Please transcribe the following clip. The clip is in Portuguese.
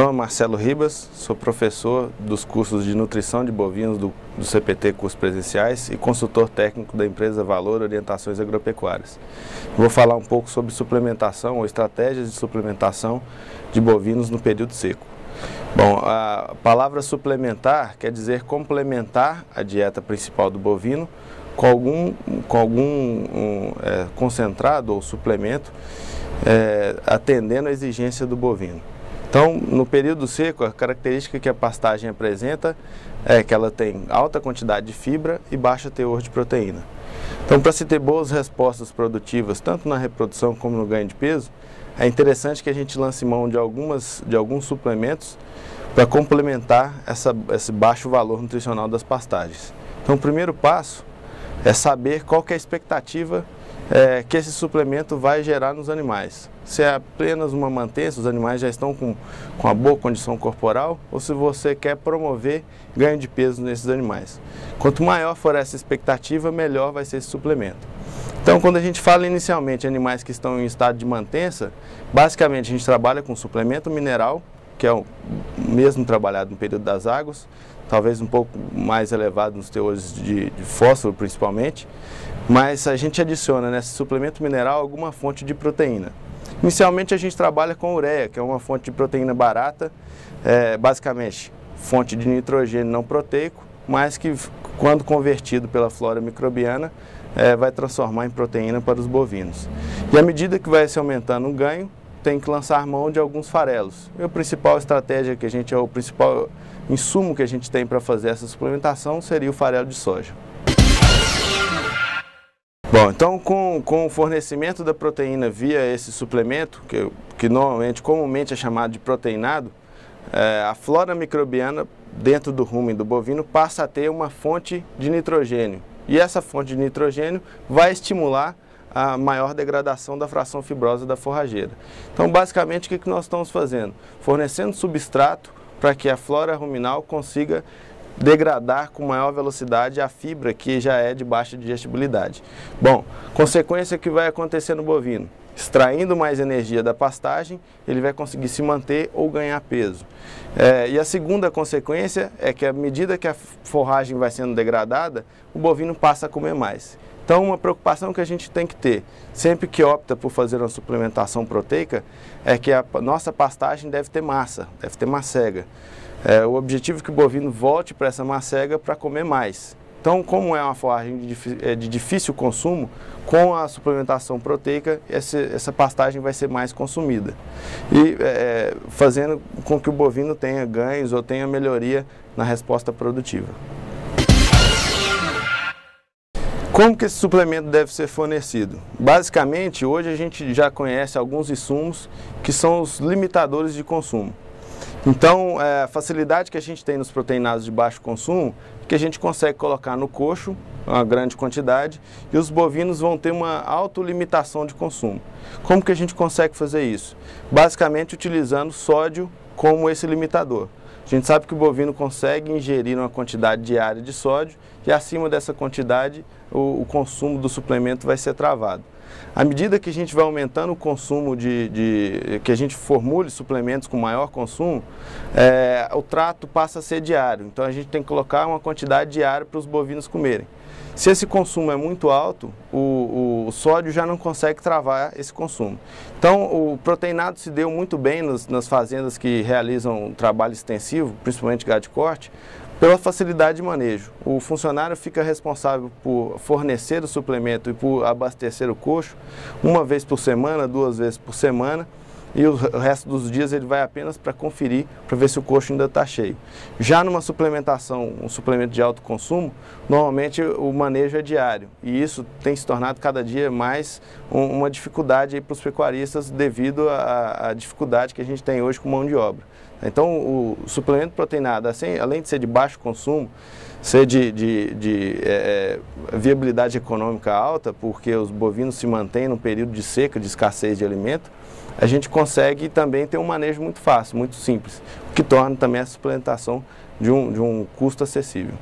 nome é Marcelo Ribas, sou professor dos cursos de nutrição de bovinos do CPT Cursos Presenciais e consultor técnico da empresa Valor Orientações Agropecuárias. Vou falar um pouco sobre suplementação ou estratégias de suplementação de bovinos no período seco. Bom, a palavra suplementar quer dizer complementar a dieta principal do bovino com algum concentrado ou suplemento atendendo à exigência do bovino. Então, no período seco, a característica que a pastagem apresenta é que ela tem alta quantidade de fibra e baixo teor de proteína. Então, para se ter boas respostas produtivas, tanto na reprodução como no ganho de peso, é interessante que a gente lance mão de alguns suplementos para complementar esse baixo valor nutricional das pastagens. Então, o primeiro passo é saber qual que é a expectativa que esse suplemento vai gerar nos animais. Se é apenas uma mantença, os animais já estão com uma boa condição corporal, ou se você quer promover ganho de peso nesses animais. Quanto maior for essa expectativa, melhor vai ser esse suplemento. Então, quando a gente fala inicialmente em animais que estão em estado de mantença, basicamente a gente trabalha com suplemento mineral, que é o mesmo trabalhado no período das águas, talvez um pouco mais elevado nos teores de fósforo principalmente, mas a gente adiciona nesse suplemento mineral alguma fonte de proteína. Inicialmente a gente trabalha com ureia, que é uma fonte de proteína barata, basicamente fonte de nitrogênio não proteico, mas que quando convertido pela flora microbiana vai transformar em proteína para os bovinos. E à medida que vai se aumentando o ganho, tem que lançar mão de alguns farelos. E a principal estratégia o principal insumo que a gente tem para fazer essa suplementação seria o farelo de soja. Bom, então com o fornecimento da proteína via esse suplemento, que comumente é chamado de proteinado, a flora microbiana dentro do rumen do bovino passa a ter uma fonte de nitrogênio. E essa fonte de nitrogênio vai estimular a maior degradação da fração fibrosa da forrageira. Então, basicamente, o que nós estamos fazendo? Fornecendo substrato para que a flora ruminal consiga degradar com maior velocidade a fibra que já é de baixa digestibilidade. Bom, consequência que vai acontecer no bovino? Extraindo mais energia da pastagem, ele vai conseguir se manter ou ganhar peso. E a segunda consequência é que à medida que a forragem vai sendo degradada, o bovino passa a comer mais. Então, uma preocupação que a gente tem que ter, sempre que opta por fazer uma suplementação proteica, é que a nossa pastagem deve ter massa, deve ter macega. O objetivo é que o bovino volte para essa macega para comer mais. Então, como é uma forragem de difícil consumo, com a suplementação proteica, essa pastagem vai ser mais consumida. E fazendo com que o bovino tenha ganhos ou tenha melhoria na resposta produtiva. Como que esse suplemento deve ser fornecido? Basicamente, hoje a gente já conhece alguns insumos que são os limitadores de consumo. Então, a facilidade que a gente tem nos proteinados de baixo consumo é que a gente consegue colocar no coxo uma grande quantidade e os bovinos vão ter uma autolimitação de consumo. Como que a gente consegue fazer isso? Basicamente utilizando sódio como esse limitador. A gente sabe que o bovino consegue ingerir uma quantidade diária de sódio e acima dessa quantidade o consumo do suplemento vai ser travado. À medida que a gente vai aumentando o consumo que a gente formule suplementos com maior consumo, o trato passa a ser diário. Então a gente tem que colocar uma quantidade diária para os bovinos comerem. Se esse consumo é muito alto, o sódio já não consegue travar esse consumo. Então o proteinado se deu muito bem nas fazendas que realizam um trabalho extensivo, principalmente gado de corte, pela facilidade de manejo. O funcionário fica responsável por fornecer o suplemento e por abastecer o coxo uma vez por semana, 2 vezes por semana, e o resto dos dias ele vai apenas para conferir, para ver se o coxo ainda está cheio. Já numa suplementação, um suplemento de alto consumo, normalmente o manejo é diário, e isso tem se tornado cada dia mais uma dificuldade para os pecuaristas devido à dificuldade que a gente tem hoje com mão de obra. Então, o suplemento proteinado, assim, além de ser de baixo consumo, ser de viabilidade econômica alta, porque os bovinos se mantêm num período de seca, de escassez de alimento, a gente consegue também ter um manejo muito fácil, muito simples, o que torna também a suplementação de um custo acessível.